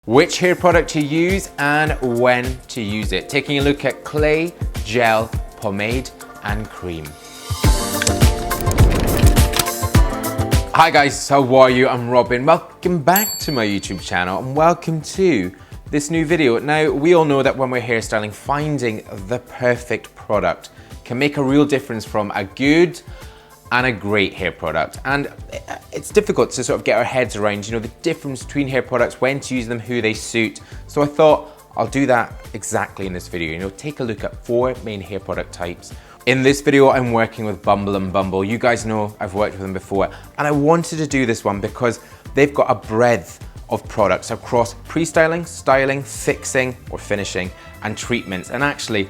Which hair product to use and when to use it. Taking a look at clay, gel, pomade, and cream. Hi guys, how are you? I'm Robin. Welcome back to my YouTube channel and welcome to this new video. Now, we all know that when we're hairstyling, finding the perfect product can make a real difference from a good and a great hair product. And it's difficult to sort of get our heads around, the difference between hair products, when to use them, who they suit. So I thought I'll do that exactly in this video. Take a look at 4 main hair product types. In this video, I'm working with Bumble and Bumble. You guys know I've worked with them before, and I wanted to do this one because they've got a breadth of products across pre-styling, styling, fixing or finishing, and treatments. And actually,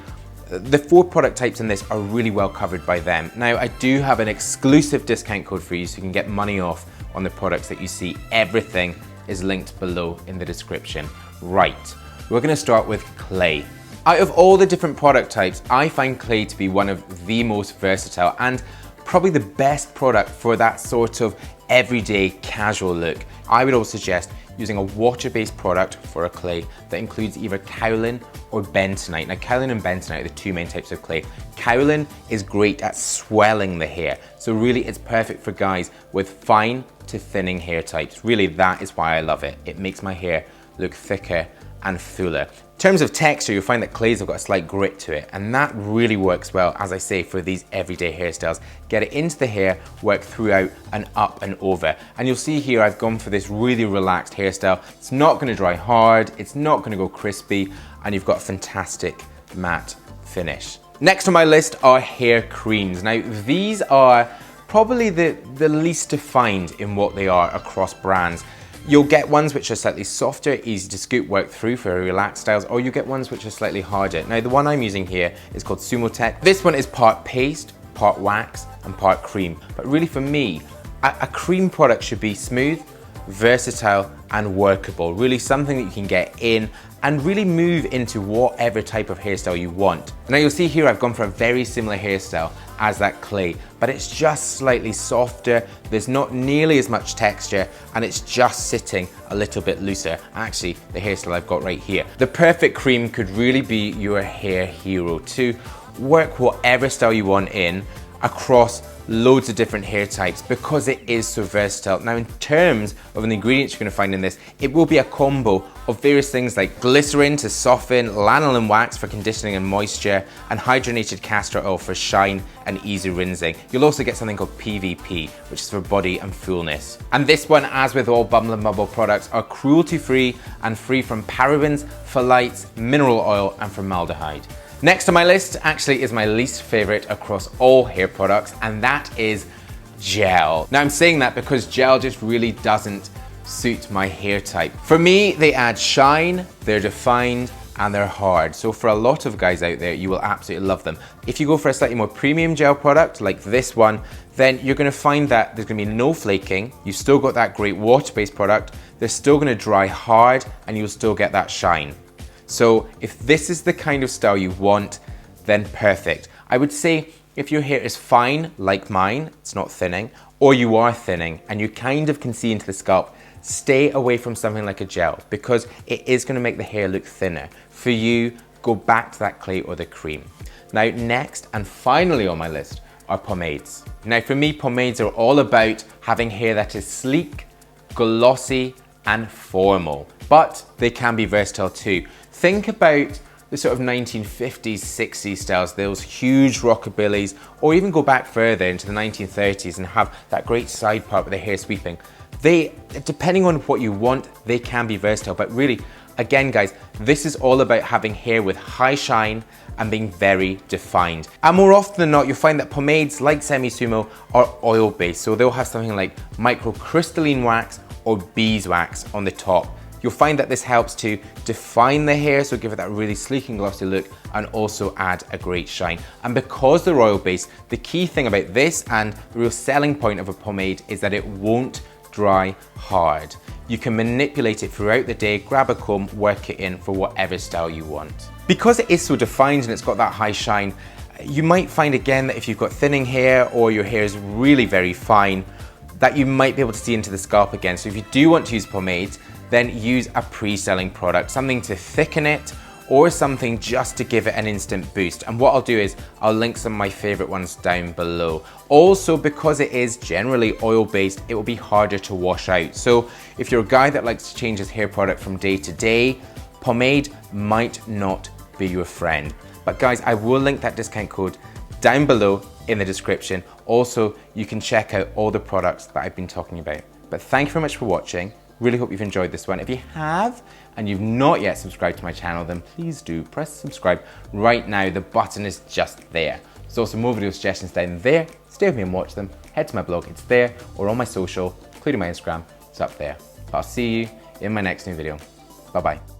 the 4 product types in this are really well covered by them. Now, I do have an exclusive discount code for you so you can get money off on the products that you see. Everything is linked below in the description. Right, we're gonna start with clay. Out of all the different product types, I find clay to be one of the most versatile and probably the best product for that sort of everyday casual look. I would also suggest using a water-based product for a clay that includes either kaolin or bentonite. Now, kaolin and bentonite are the 2 main types of clay. Kaolin is great at swelling the hair, so really it's perfect for guys with fine to thinning hair types. Really, that is why I love it. It makes my hair look thicker and fuller. In terms of texture, you'll find that clays have got a slight grit to it, and that really works well, as I say, for these everyday hairstyles. Get it into the hair, work throughout and up and over. And you'll see here I've gone for this really relaxed hairstyle. It's not gonna dry hard, it's not gonna go crispy, and you've got a fantastic matte finish. Next on my list are hair creams. Now, these are probably the least defined in what they are across brands. You'll get ones which are slightly softer, easy to scoop, work through for relaxed styles, or you get ones which are slightly harder. Now, the one I'm using here is called Sumotech. This one is part paste, part wax, and part cream. But really for me, a cream product should be smooth, versatile, and workable. Really something that you can get in and really move into whatever type of hairstyle you want. Now, you'll see here I've gone for a very similar hairstyle as that clay, but it's just slightly softer, there's not nearly as much texture, and it's just sitting a little bit looser. Actually, the hairstyle I've got right here. The perfect cream could really be your hair hero to work whatever style you want in across loads of different hair types because it is so versatile. Now, in terms of the ingredients you're going to find in this, it will be a combo of various things like glycerin to soften, lanolin wax for conditioning and moisture, and hydrogenated castor oil for shine and easy rinsing. You'll also get something called PVP, which is for body and fullness. And this one, as with all Bumble and Bumble products, are cruelty-free and free from parabens, phthalates, mineral oil, and formaldehyde. Next on my list actually is my least favorite across all hair products, and that is gel. Now, I'm saying that because gel just really doesn't suit my hair type. For me, they add shine, they're defined, and they're hard. So for a lot of guys out there, you will absolutely love them. If you go for a slightly more premium gel product like this one, then you're gonna find that there's gonna be no flaking. You've still got that great water-based product. They're still gonna dry hard, and you'll still get that shine. So if this is the kind of style you want, then perfect. I would say if your hair is fine, like mine, it's not thinning, or you are thinning and you kind of can see into the scalp, stay away from something like a gel because it is gonna make the hair look thinner. For you, go back to that clay or the cream. Now, next and finally on my list are pomades. Now, for me, pomades are all about having hair that is sleek, glossy, and formal, but they can be versatile too. Think about the sort of 1950s, 60s styles, those huge rockabillys, or even go back further into the 1930s and have that great side part with the hair sweeping. They, depending on what you want, they can be versatile, but really, again guys, this is all about having hair with high shine and being very defined. And more often than not, you'll find that pomades like Semisumo are oil-based, so they'll have something like microcrystalline wax or beeswax on the top. You'll find that this helps to define the hair, so give it that really sleek and glossy look, and also add a great shine. And because they're oil-based, the key thing about this and the real selling point of a pomade is that it won't dry hard. You can manipulate it throughout the day, grab a comb, work it in for whatever style you want. Because it is so defined and it's got that high shine, you might find again that if you've got thinning hair or your hair is really very fine, that you might be able to see into the scalp again. So if you do want to use pomades, then use a pre-styling product, something to thicken it or something just to give it an instant boost. And what I'll do is I'll link some of my favorite ones down below. Also, because it is generally oil-based, it will be harder to wash out. So if you're a guy that likes to change his hair product from day to day, Pomade might not be your friend. But guys, I will link that discount code down below in the description. Also, you can check out all the products that I've been talking about. But thank you very much for watching. Really hope you've enjoyed this one. If you have and you've not yet subscribed to my channel, then please do press subscribe right now. The button is just there. There's also more video suggestions down there. Stay with me and watch them. Head to my blog, it's there, or on my social, including my Instagram, it's up there. But I'll see you in my next new video. Bye-bye.